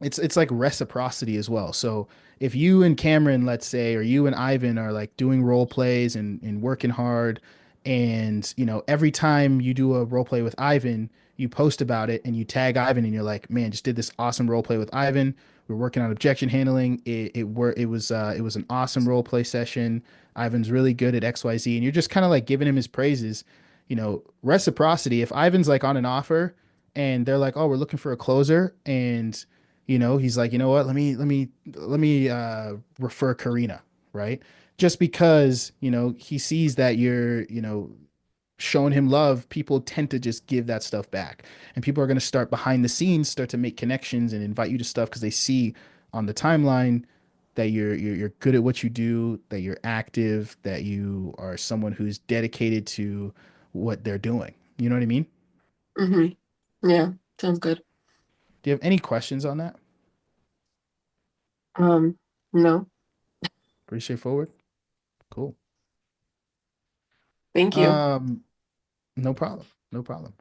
it's like reciprocity as well. So if you and Cameron, let's say, or you and Ivan are like doing role plays and working hard, and you know, every time you do a role play with Ivan, you post about it and you tag Ivan and you're like, man, just did this awesome role play with Ivan. We're working on objection handling. It was an awesome role play session. Ivan's really good at XYZ, and you're just kind of like giving him his praises. You know, reciprocity. If Ivan's like on an offer and they're like, oh, we're looking for a closer, and you know, he's like, you know what? Let me refer Karina, right? Just because, you know, he sees that you're, you know, showing him love, people tend to just give that stuff back. And people are going to start behind the scenes, start to make connections and invite you to stuff because they see on the timeline that you're good at what you do, that you're active, that you are someone who's dedicated to what they're doing. You know what I mean? Mm-hmm. Yeah, sounds good. Do you have any questions on that? Um, no, Pretty straightforward. Cool. thank you. No problem. No problem.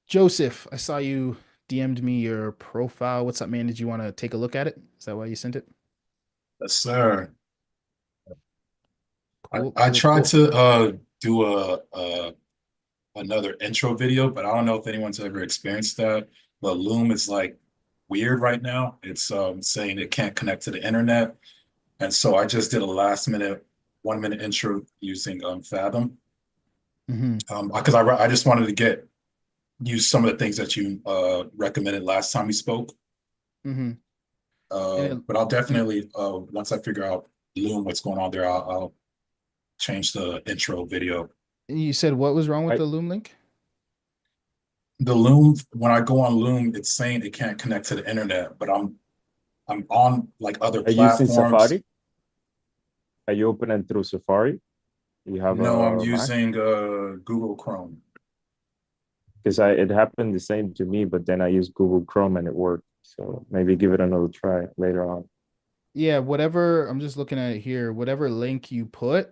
Joseph, I saw you DM'd me your profile. What's up, man? Did you want to take a look at it? Is that why you sent it? Yes, sir. Cool, I cool, tried cool. to do a another intro video, but I don't know if anyone's ever experienced that. But Loom is like weird right now. It's saying it can't connect to the internet. And so I just did a last minute 1 minute intro using Fathom. Hmm. Because I just wanted to use some of the things that you recommended last time we spoke. Hmm. And, But I'll and definitely once I figure out Loom what's going on there, I'll change the intro video. you said what was wrong with I, the Loom link? The Loom, when I go on Loom, it's saying it can't connect to the internet, but I'm on like other are you using platforms. Safari? Are you opening through Safari? You have No, I'm a Mac? using Google Chrome. Because it happened the same to me, but then I used Google Chrome and it worked. So maybe give it another try later on. Yeah, whatever. I'm just looking at it here. Whatever link you put,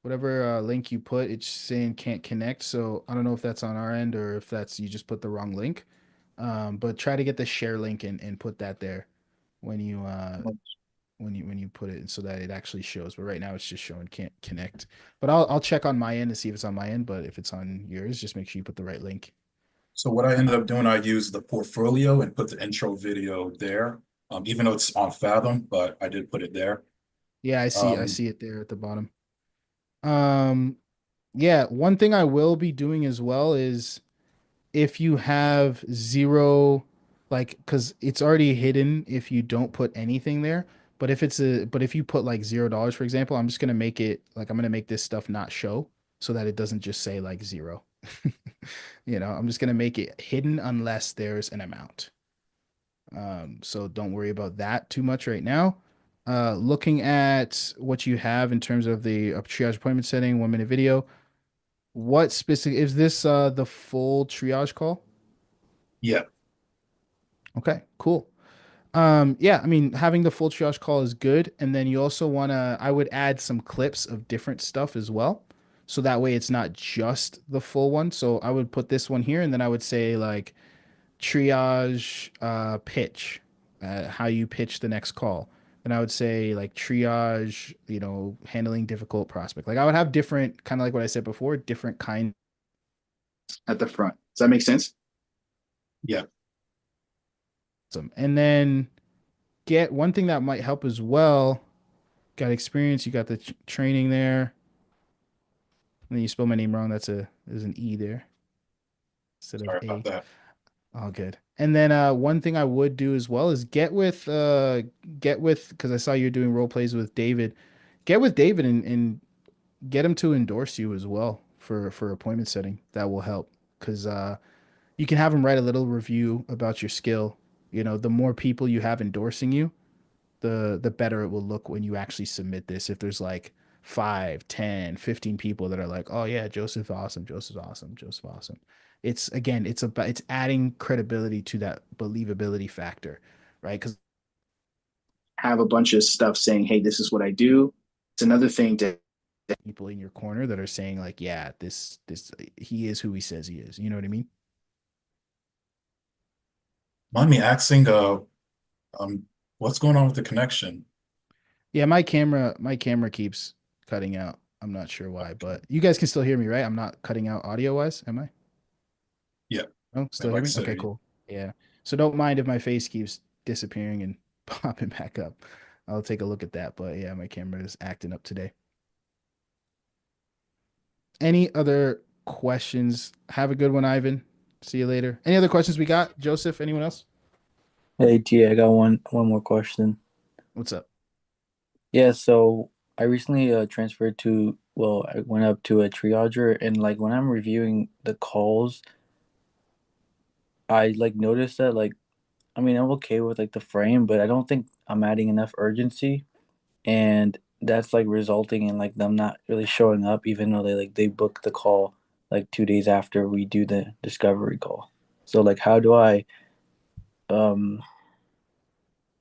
it's saying can't connect. So I don't know if that's on our end or if that's you just put the wrong link. But try to get the share link and put that there when you put it in so that it actually shows. But right now it's just showing can't connect. But I'll check on my end to see if it's on my end. But if it's on yours, just make sure you put the right link. So what I ended up doing, I used the portfolio and put the intro video there. Even though it's on Fathom, but I did put it there. Yeah, I Um, see it there at the bottom. Um, yeah, one thing I will be doing as well is if you have zero, like, because it's already hidden if you don't put anything there. But if you put like $0, for example, I'm just gonna make it like I'm gonna make this stuff not show so that it doesn't just say like zero. You know, I'm just gonna make it hidden unless there's an amount. So don't worry about that too much right now. Looking at what you have in terms of the triage appointment setting, 1 minute video. What specific is this the full triage call? yeah. Okay, cool. Yeah, I mean, having the full triage call is good. And then you also wanna, I would add some clips of different stuff as well. So that way it's not just the full one. So I would put this one here and then I would say like triage pitch, how you pitch the next call. And I would say like triage, you know, handling difficult prospect. Like I would have different, kind of like what I said before, different kinds at the front. Does that make sense? Yeah. Awesome. And then get one thing that might help as well. Got experience, you got the training there. And then you spell my name wrong. There's an E there instead of Sorry about A. that. All good. And then one thing I would do as well is get with because I saw you doing role plays with David. Get with David and get him to endorse you as well for appointment setting. That will help because you can have him write a little review about your skill. You know, the more people you have endorsing you, the better it will look when you actually submit this. If there's like 5, 10, 15 people that are like, oh yeah, Joseph awesome, Joseph awesome, Joseph awesome. It's again, it's about it's adding credibility to that believability factor, right? Because have a bunch of stuff saying, hey, this is what I do. It's another thing to people in your corner that are saying like, yeah, this he is who he says he is. You know what I mean? Mind me asking, what's going on with the connection? Yeah, my camera keeps cutting out. I'm not sure why, but you guys can still hear me, right? I'm not cutting out audio wise, am I? Yeah, Oh, still hear like me? I Okay, said, cool. Yeah. So don't mind if my face keeps disappearing and popping back up. I'll take a look at that. But yeah, my camera is acting up today. Any other questions? Have a good one, Ivan. See you later. Any other questions we got? Joseph, anyone else? Hey T, I got one more question. What's up? Yeah, so I recently transferred to, well, I went up to a triager, and like when I'm reviewing the calls, I like noticed that like, I mean, I'm okay with like the frame, but I don't think I'm adding enough urgency, and that's like resulting in like them not really showing up, even though they book the call like 2 days after we do the discovery call. So like, how do I um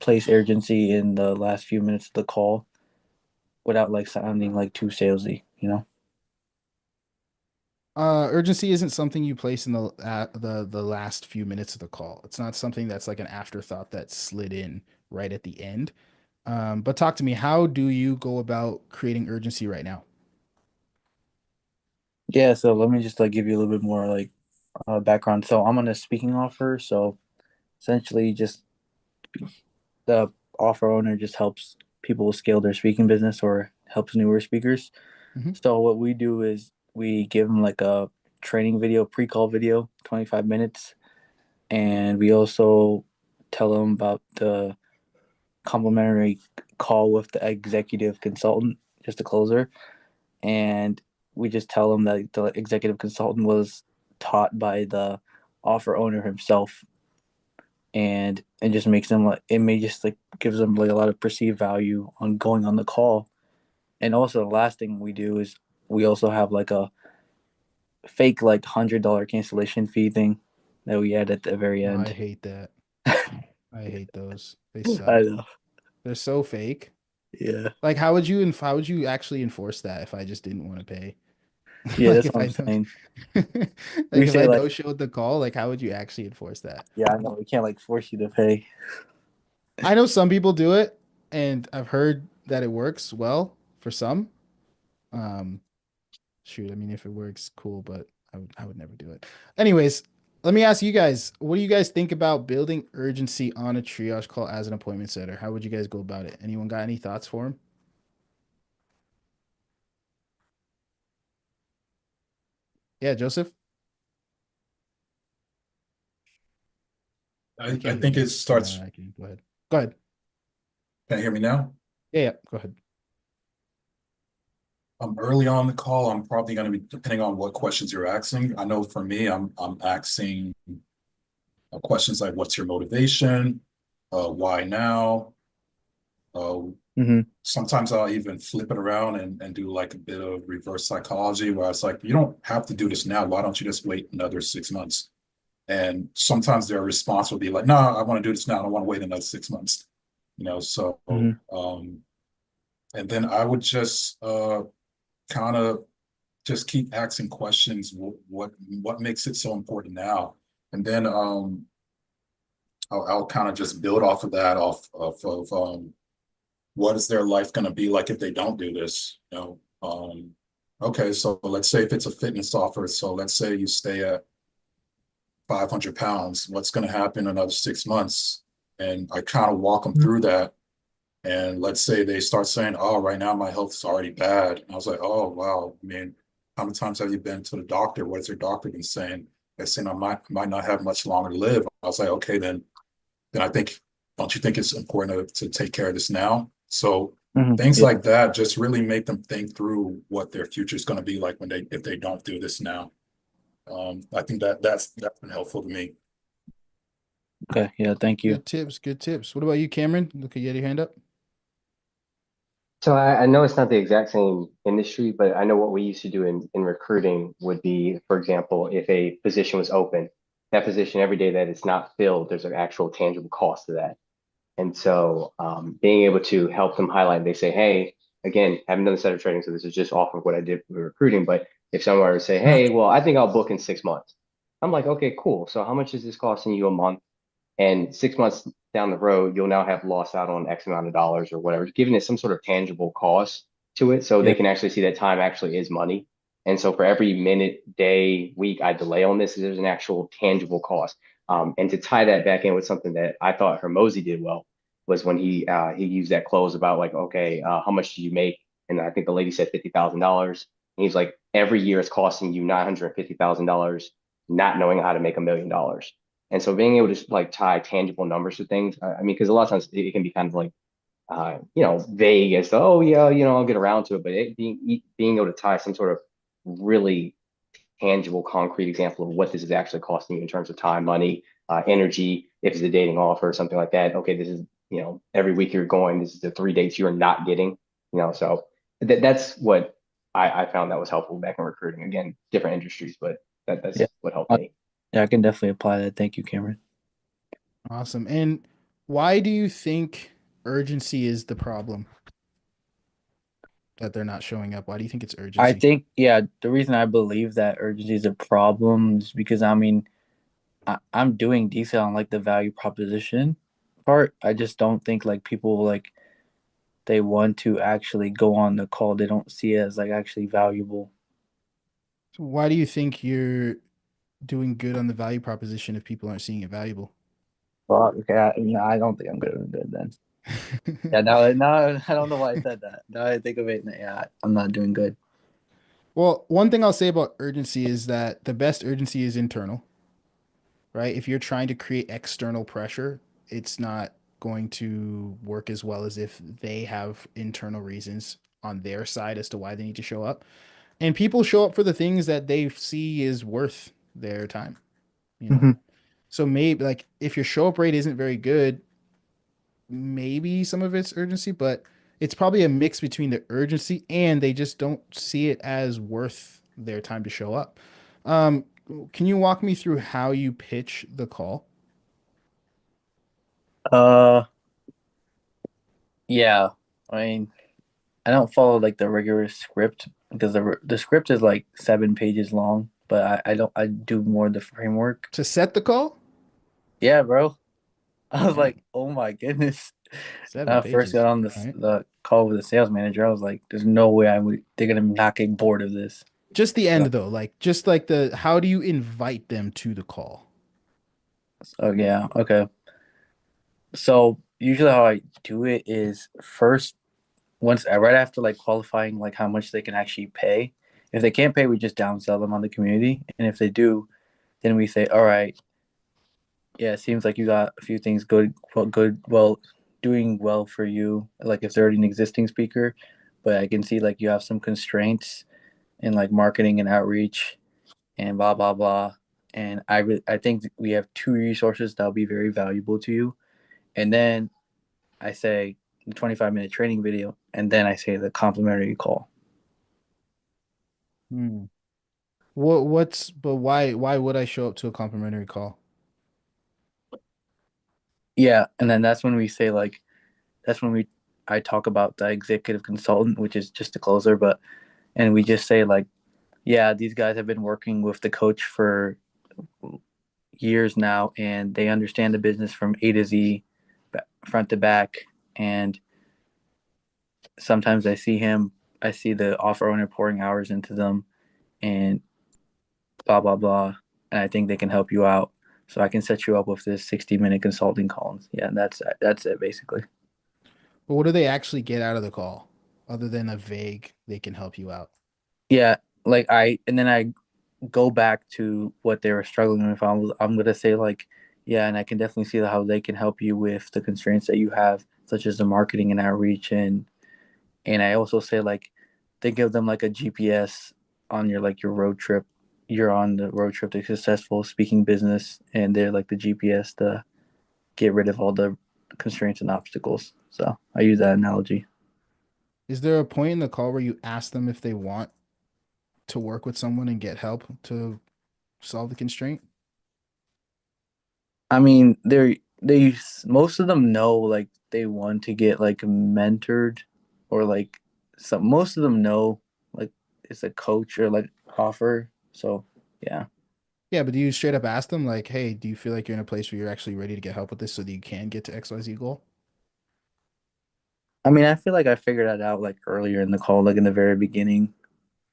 place urgency in the last few minutes of the call without like sounding like too salesy, you know? Urgency isn't something you place in the last few minutes of the call. It's not something that's like an afterthought that slid in right at the end. But talk to me. How do you go about creating urgency right now? Yeah, so let me just like give you a little bit more like background. So I'm on a speaking offer. So essentially, just the offer owner just helps people scale their speaking business or helps newer speakers. Mhm. So what we do is we give them like a training video, pre-call video, 25 minutes, and we also tell them about the complimentary call with the executive consultant, just a closer, and we just tell them that the executive consultant was taught by the offer owner himself, and it just makes them like it may just like gives them like a lot of perceived value on going on the call. And also the last thing we do is we also have like a fake like $100 cancellation fee thing that we add at the very Oh, I end. hate that. I hate those. They suck. I know. They're so fake. Yeah. Like, how would you actually enforce that if I just didn't want to pay? Yeah, Like that's if what I I'm don't, saying. like We if say I like, no showed the call, like how would you actually enforce that? yeah, I know we can't like force you to pay. I know some people do it, and I've heard that it works well for some. Um, shoot, I mean, if it works, cool, but I would never do it. Anyways, let me ask you guys, what do you guys think about building urgency on a triage call as an appointment setter? How would you guys go about it? Anyone got any thoughts for him? Yeah, Joseph? I, You I can't hear think me. it starts. I can go ahead. Go ahead. Can you hear me now? Yeah, go ahead. Early on the call, I'm probably going to be depending on what questions you're asking. I know for me, I'm asking questions like, "What's your motivation? Why now?" Uh, Mm-hmm. Sometimes I'll even flip it around and do like a bit of reverse psychology where it's like, you don't have to do this now. Why don't you just wait another 6 months? And sometimes their response will be like, no, I want to do this now. I don't want to wait another 6 months. So Mm-hmm. and then I would just kind of just keep asking questions. What makes it so important now? And then I'll kind of just build off of that, off of what is their life going to be like if they don't do this? Okay, so let's say if it's a fitness offer, so let's say you stay at 500 pounds, what's going to happen in another 6 months? And I kind of walk them through that. And let's say they start saying, oh, right now my health is already bad. And I was like, oh, wow. I mean, how many times have you been to the doctor? What's your doctor been saying? and saying I might not have much longer to live, I was like, okay, then I think, don't you think it's important to take care of this now? So things Yeah. like that just really make them think through what their future is going to be like if they don't do this now. I think that's been helpful to me. Okay. Yeah. Thank you. Good tips. Good tips. What about you, Cameron? Look, you had your hand up. So I know it's not the exact same industry, but I know what we used to do in recruiting would be, for example, if a position was open, that position every day that it's not filled, there's an actual tangible cost to that. And so being able to help them highlight, they say, hey, again, haven't done the set of trading, so this is just off of what I did with recruiting. But if someone were to say, hey, well, I think I'll book in 6 months, I'm like, okay, cool. So how much is this costing you a month? And 6 months down the road, you'll now have lost out on X amount of dollars or whatever, giving it some sort of tangible cost to it so they can actually see that time actually is money. And so for every minute, day, week I delay on this, there's an actual tangible cost. And to tie that back in with something that I thought Hermosi did well was when he used that close about like, okay, how much do you make? And I think the lady said $50,000. And he's like, every year it's costing you $950,000, not knowing how to make $1 million. And so being able to like tie tangible numbers to things, I mean, because a lot of times it can be kind of like, vague as to, oh yeah, I'll get around to it. But being able to tie some sort of really tangible, concrete example of what this is actually costing you in terms of time, money, energy, if it's a dating offer or something like that. Okay, this is, every week you're going, this is the 3 dates you're not getting, so that's what I found that was helpful back in recruiting. Again, different industries, but that's Yeah. what helped me. Yeah, I can definitely apply that. Thank you, Cameron. Awesome. And why do you think urgency is the problem? That they're not showing up. Why do you think it's urgency? I think, yeah, the reason I believe that urgency is a problem is because, I mean, I'm doing decent on like the value proposition part. I just don't think like people like they want to actually go on the call. They don't see it as like actually valuable. So why do you think you're doing good on the value proposition if people aren't seeing it valuable? Well, okay, I don't think I'm doing good then. Yeah, now I don't know why I said that. Now I think of it, yeah, I'm not doing good. Well, one thing I'll say about urgency is that the best urgency is internal, right? If you're trying to create external pressure, it's not going to work as well as if they have internal reasons on their side as to why they need to show up. And people show up for the things that they see is worth their time, So maybe like if your show up rate isn't very good, maybe some of it's urgency, but it's probably a mix between the urgency and they just don't see it as worth their time to show up. Can you walk me through how you pitch the call? Yeah, I mean, I don't follow like the rigorous script because the script is like 7 pages long, but I do more of the framework. To set the call? Yeah, bro. I was like, oh my goodness. When I first got on the call with the sales manager, I was like, there's no way they're gonna not get bored of this. Just the end though, like just like how do you invite them to the call? Oh yeah, okay. So usually how I do it is first right after like qualifying like how much they can actually pay. If they can't pay, we just downsell them on the community. And if they do, then we say, all right, yeah, it seems like you got a few things doing well for you. Like if they're already an existing speaker, but I can see like you have some constraints in like marketing and outreach and blah blah blah. And I think we have 2 resources that'll be very valuable to you. And then I say the 25-minute training video, and then I say the complimentary call. Why would I show up to a complimentary call? Yeah, and then that's when we say like I talk about the executive consultant, which is just a closer, and we just say like, yeah, these guys have been working with the coach for years now, and they understand the business from A to Z, front to back. And sometimes I see the offer owner pouring hours into them, and blah blah blah. And I think they can help you out. So I can set you up with this 60-minute consulting call. Yeah, and that's it basically. But what do they actually get out of the call other than a vague they can help you out? Yeah, like go back to what they were struggling with. I'm gonna say like, yeah, and I can definitely see how they can help you with the constraints that you have, such as the marketing and outreach, and I also say like, think of them like a GPS on your road trip. You're on the road trip to successful speaking business, and they're like the GPS to get rid of all the constraints and obstacles. So I use that analogy. Is there a point in the call where you ask them if they want to work with someone and get help to solve the constraint? I mean, most of them know like they want to get like mentored or like some most of them know like it's a coach or like offer. So yeah. Yeah, but do you straight up ask them like, hey, do you feel like you're in a place where you're actually ready to get help with this so that you can get to XYZ goal? I mean, I feel like I figured that out like earlier in the call, like in the very beginning.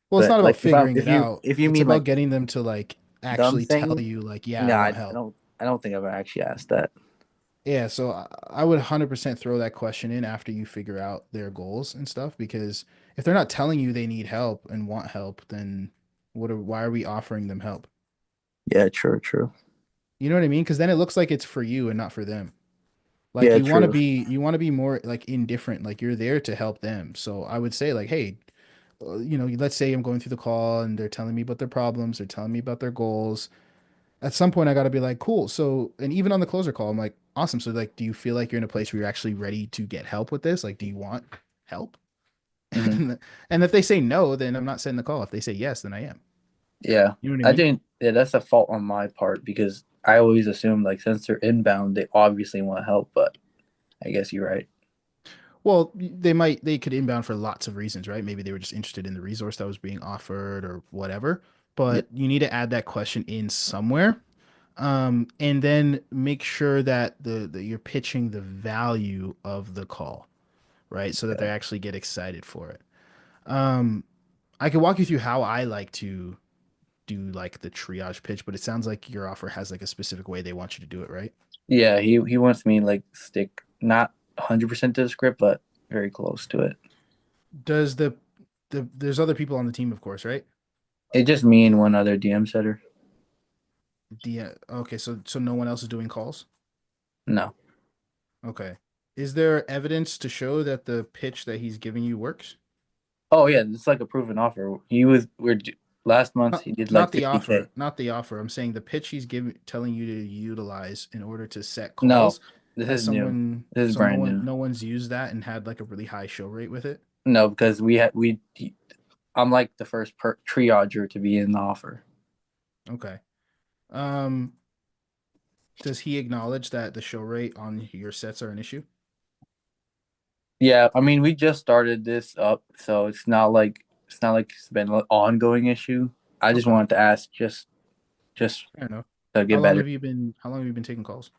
Well, it's But not about like figuring it out. if you It's mean about like getting them to like dumb actually tell thing, you like, yeah, I no, want help. I don't think I've actually asked that. Yeah, so I would 100% throw that question in after you figure out their goals and stuff because if they're not telling you they need help and want help, then why are we offering them help? Yeah, true. You know what I mean? Because then it looks like it's for you and not for them. Like Yeah, you true. want to be more like indifferent, like you're there to help them. So I would say like, hey, let's say I'm going through the call and they're telling me about their problems, they're telling me about their goals. At some point I got to be like, cool. So, and even on the closer call, I'm like, awesome. So like, do you feel like you're in a place where you're actually ready to get help with this? Like, do you want help? Mhm. And if they say no, then I'm not setting the call. If they say yes, then I am. Yeah. You know what I I mean? think that's a fault on my part because I always assume like since they're inbound, they obviously want help, but I guess you're right. Well, they could inbound for lots of reasons, right? Maybe they were just interested in the resource that was being offered or whatever. Yeah. But you need to add that question in somewhere. And then make sure that you're pitching the value of the call, right? So that they actually get excited for it. Um, I can walk you through how I like to do like the triage pitch, but it sounds like your offer has like a specific way they want you to do it, right? Yeah, he wants me like stick not 100% to the script, but very close to it. Does there's other people on the team, of course, right? It's just me and one other DM setter. Okay, so no one else is doing calls? No. Okay. Is there evidence to show that the pitch that he's giving you works? Oh yeah, it's like a proven offer. Last month Not, he did like not the 50K. offer, not the offer. I'm saying the pitch he's telling you to utilize in order to set No, calls. this Has is new. someone, This is so brand new. no one's used that and had like a really high show rate with it? No, because I'm like the first triager to be in the offer. Okay. Um, does he acknowledge that the show rate on your sets are an issue? Yeah, I mean we just started this up, so it's not like it's been an ongoing issue. I just Okay. wanted to ask just Fair enough. to get better. How long have you been taking calls?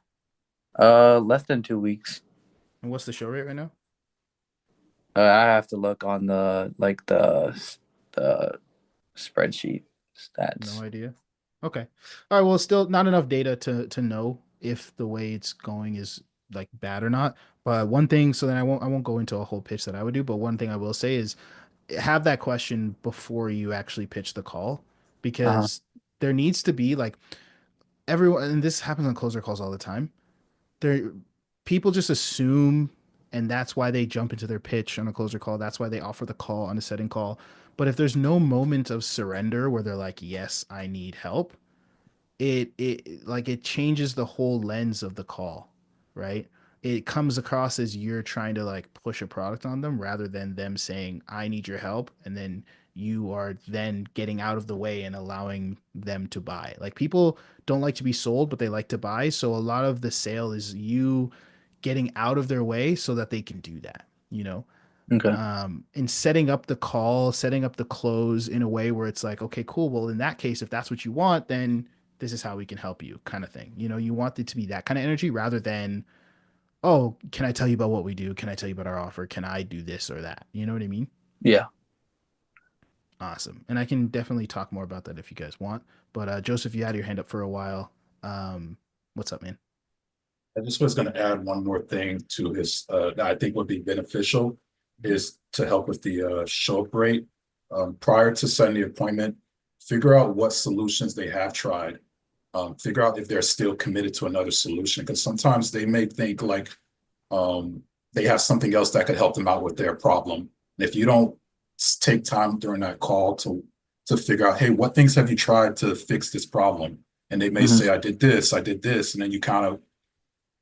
Less than 2 weeks. And what's the show rate right now? I have to look on the spreadsheet stats. No idea. Okay. All right. Well, still not enough data to know if the way it's going is like bad or not. But one thing, so then I won't go into a whole pitch that I would do, but one thing I will say is have that question before you actually pitch the call because there needs to be like everyone, and this happens on closer calls all the time. There people just assume and that's why they jump into their pitch on a closer call. That's why they offer the call on a setting call. But if there's no moment of surrender where they're like, "Yes, I need help," it changes the whole lens of the call, right? It comes across as you're trying to like push a product on them rather than them saying, "I need your help," and then you are then getting out of the way and allowing them to buy. Like people don't like to be sold, but they like to buy. So a lot of the sale is you getting out of their way so that they can do that, you know? Okay. And setting up the call, setting up the close in a way where it's like, okay, cool. Well, in that case, if that's what you want, then this is how we can help you, kind of thing. You know, you want it to be that kind of energy rather than, oh, can I tell you about what we do? Can I tell you about our offer? Can I do this or that? You know what I mean? Yeah. Awesome. And I can definitely talk more about that if you guys want. But Joseph, you had your hand up for a while. What's up, man? I just was going to add one more thing to his that I think would be beneficial is to help with the show up rate. Prior to setting the appointment, figure out what solutions they have tried. Figure out if they're still committed to another solution, because sometimes they may think like they have something else that could help them out with their problem. And if you don't take time during that call to figure out, hey, what things have you tried to fix this problem? And they may say, I did this, and then you got to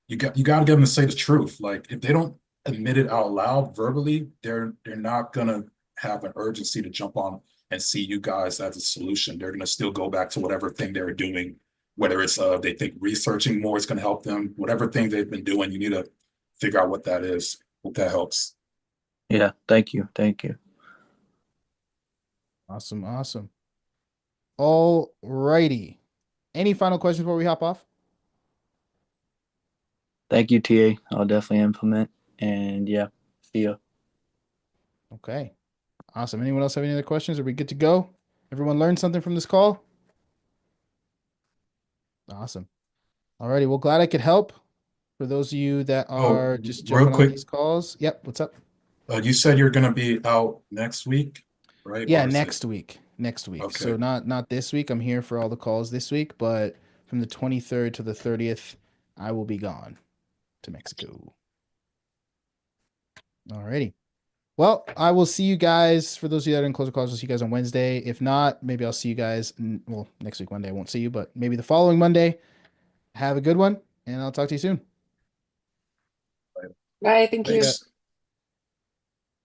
get them to say the truth. Like if they don't admit it out loud verbally, they're not gonna have an urgency to jump on and see you guys as a solution. They're gonna still go back to whatever thing they're doing, whether it's they think researching more is gonna help them, whatever thing they've been doing, you need to figure out what that is. Hope that helps. Yeah, thank you. Awesome, awesome. All righty. Any final questions before we hop off? Thank you, TA. I'll definitely implement. And yeah, see ya. Okay. Awesome. Anyone else have any other questions? Are we good to go? Everyone learned something from this call? Awesome. Alrighty. Well, glad I could help. For those of you that are just real jumping on quick. these calls. Yep. What's up? You said you're gonna be out next week, right? Yeah, Or is it- next week. Next week. Okay. So not this week. I'm here for all the calls this week, but from the 23rd to the 30th, I will be gone to Mexico. Alrighty. Well, I will see you guys. For those of you that are in closer calls, I'll see you guys on Wednesday. If not, maybe I'll see you guys. Well, next week, Monday, I won't see you, but maybe the following Monday. Have a good one, and I'll talk to you soon. Bye. Thank you. Thanks.